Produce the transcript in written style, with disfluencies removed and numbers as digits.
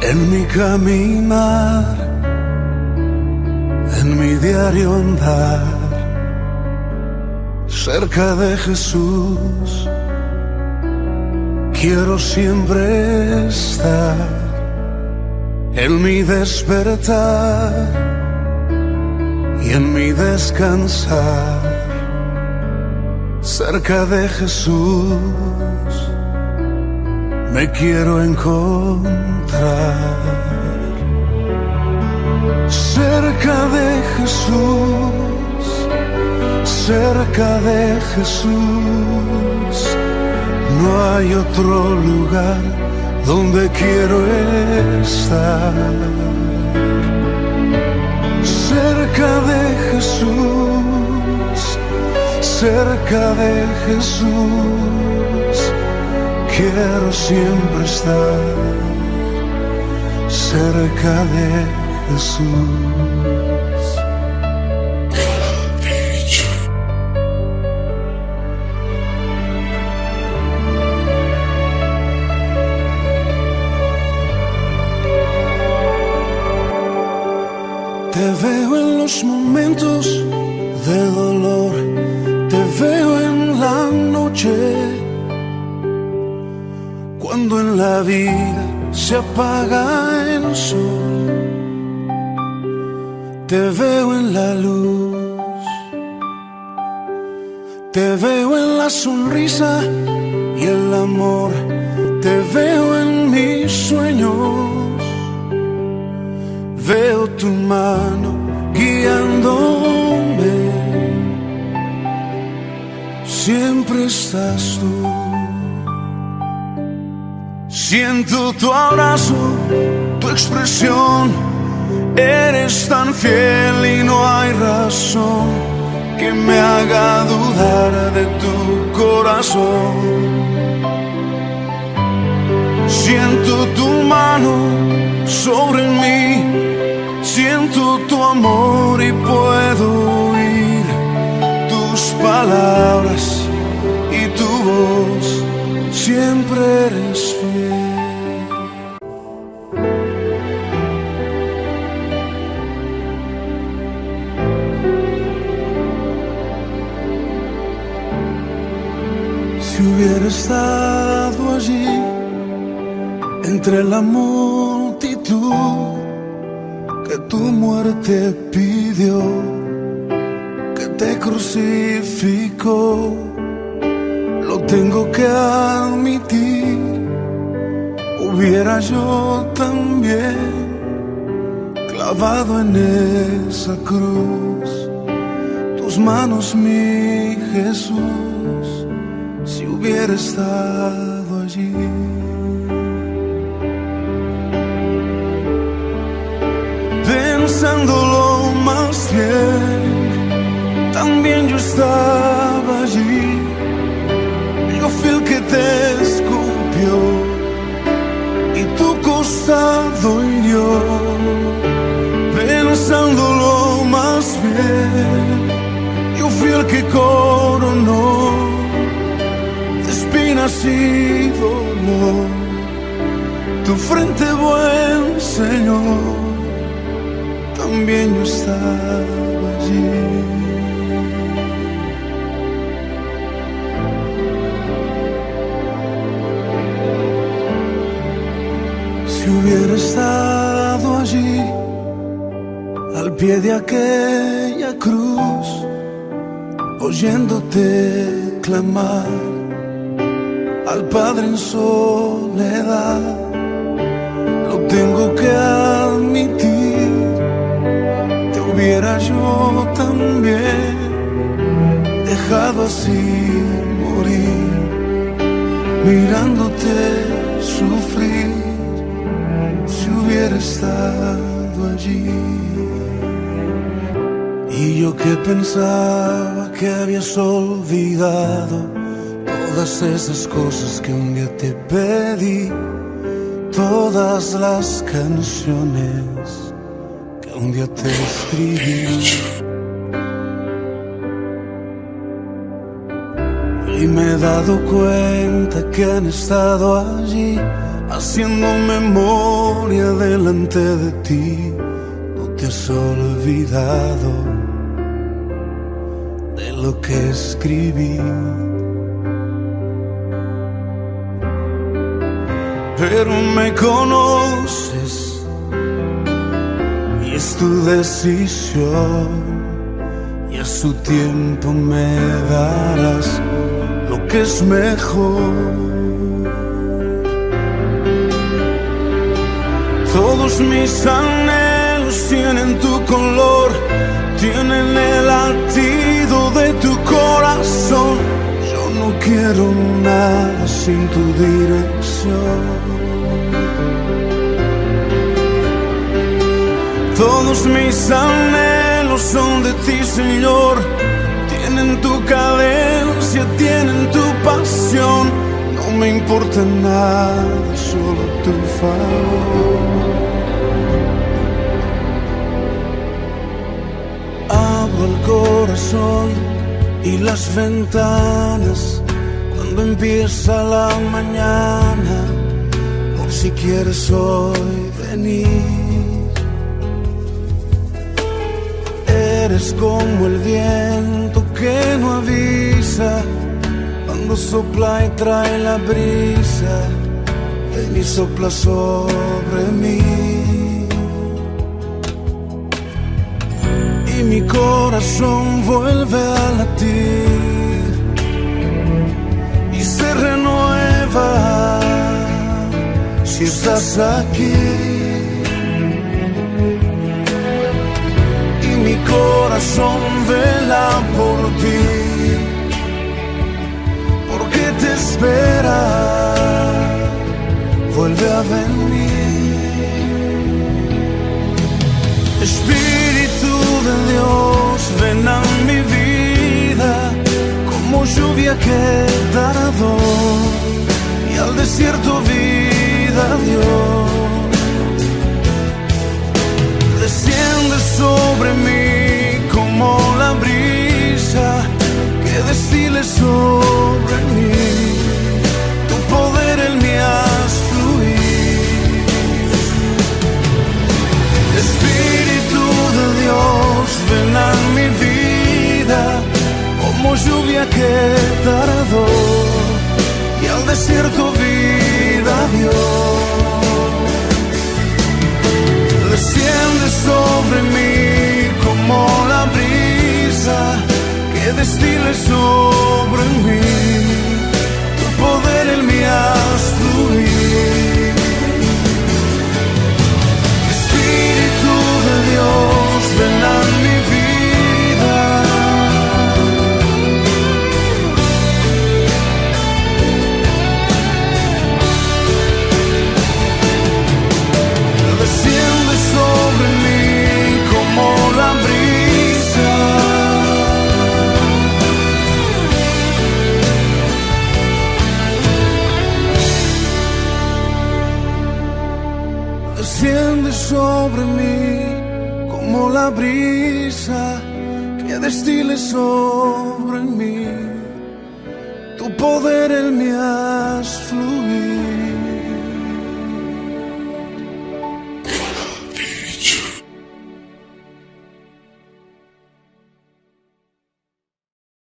En mi caminar, en mi diario andar, cerca de Jesús, quiero siempre estar. En mi despertar y en mi descansar, cerca de Jesús me quiero encontrar. Cerca de Jesús, cerca de Jesús, no hay otro lugar donde quiero estar. Cerca de Jesús, cerca de Jesús, quiero siempre estar. Cerca de Jesús. Te veo en los momentos de dolor, te veo en la noche, cuando en la vida se apaga el sol. Te veo en la luz, te veo en la sonrisa y el amor, te veo en mis sueños. Veo tu mano guiándome, siempre estás tú. Siento tu abrazo, tu expresión, eres tan fiel y no hay razón que me haga dudar de tu corazón. Siento tu mano sobre mí, siento tu amor y puedo oír tus palabras y tu voz, siempre eres fiel. Si hubiera estado allí entre la multitud que tu muerte pidió, que te crucificó, lo tengo que admitir, hubiera yo también clavado en esa cruz tus manos, mi Jesús, si hubiera estado allí. Pensándolo más bien, también yo estaba allí. Yo fui el que te escupió y tu costado hirió. Pensándolo más bien, yo fui el que coronó de espinas y dolor tu frente, buen Señor. También yo estaba allí. Si hubiera estado allí, al pie de aquella cruz, oyéndote clamar al Padre en soledad, lo tengo que admitir, hubiera yo también dejado así morir, mirándote sufrir, si hubiera estado allí. Y yo que pensaba que habías olvidado todas esas cosas que un día te pedí, todas las canciones un día te escribí, y me he dado cuenta que han estado allí haciendo memoria delante de ti no te has olvidado de lo que escribí. Pero me conoces y es tu decisión, y a su tiempo me darás lo que es mejor. Todos mis anhelos tienen tu color, tienen el latido de tu corazón. Yo no quiero nada sin tu dirección. Todos mis anhelos son de ti, Señor. Tienen tu cadencia, tienen tu pasión. No me importa nada, solo tu favor. Abro el corazón y las ventanas cuando empieza la mañana, por si quieres hoy venir. Eres como el viento que no avisa, cuando sopla y trae la brisa, ven y sopla sobre mí. Y mi corazón vuelve a latir y se renueva si estás aquí. Y mi corazón vela por ti, porque te espera, vuelve a venir. Espíritu de Dios, ven a mi vida, como lluvia que tardó y al desierto vida dio. Desciende sobre mí como la brisa que destile sobre mí. Tu poder en mí haz fluir. Espíritu de Dios, ven a mi vida, como lluvia que tardó y al desierto vida dio. Desciende sobre mí como la brisa que destile sobre mí. Tu poder en mí haz fluir. Espíritu de Dios, ven a mi vida. Desciende sobre mí como la brisa. Desciende sobre mí como la brisa que destile sobre mí. Tu poder en mí haz fluir.